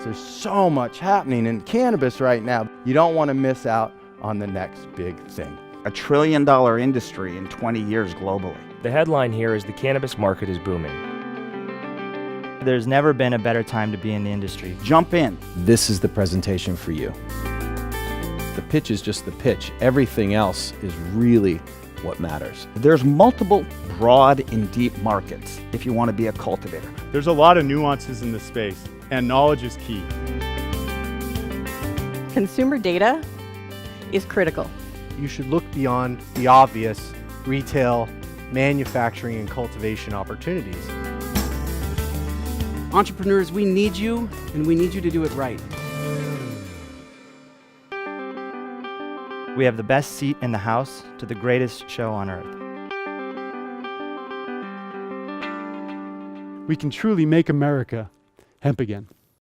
There's so much happening in cannabis right now. You don't want to miss out on the next big thing. $1 trillion industry in 20 years globally. The headline here is the cannabis market is booming. There's never been a better time to be in the industry. Jump in. This is the presentation for you. The pitch is just the pitch. Everything else is really what matters. There's multiple broad and deep markets if you want to be a cultivator. There's a lot of nuances in this space, and knowledge is key. Consumer data is critical. You should look beyond the obvious retail, manufacturing, and cultivation opportunities. Entrepreneurs, we need you, and we need you to do it right. We have the best seat in the house to the greatest show on earth. We can truly make America hemp again.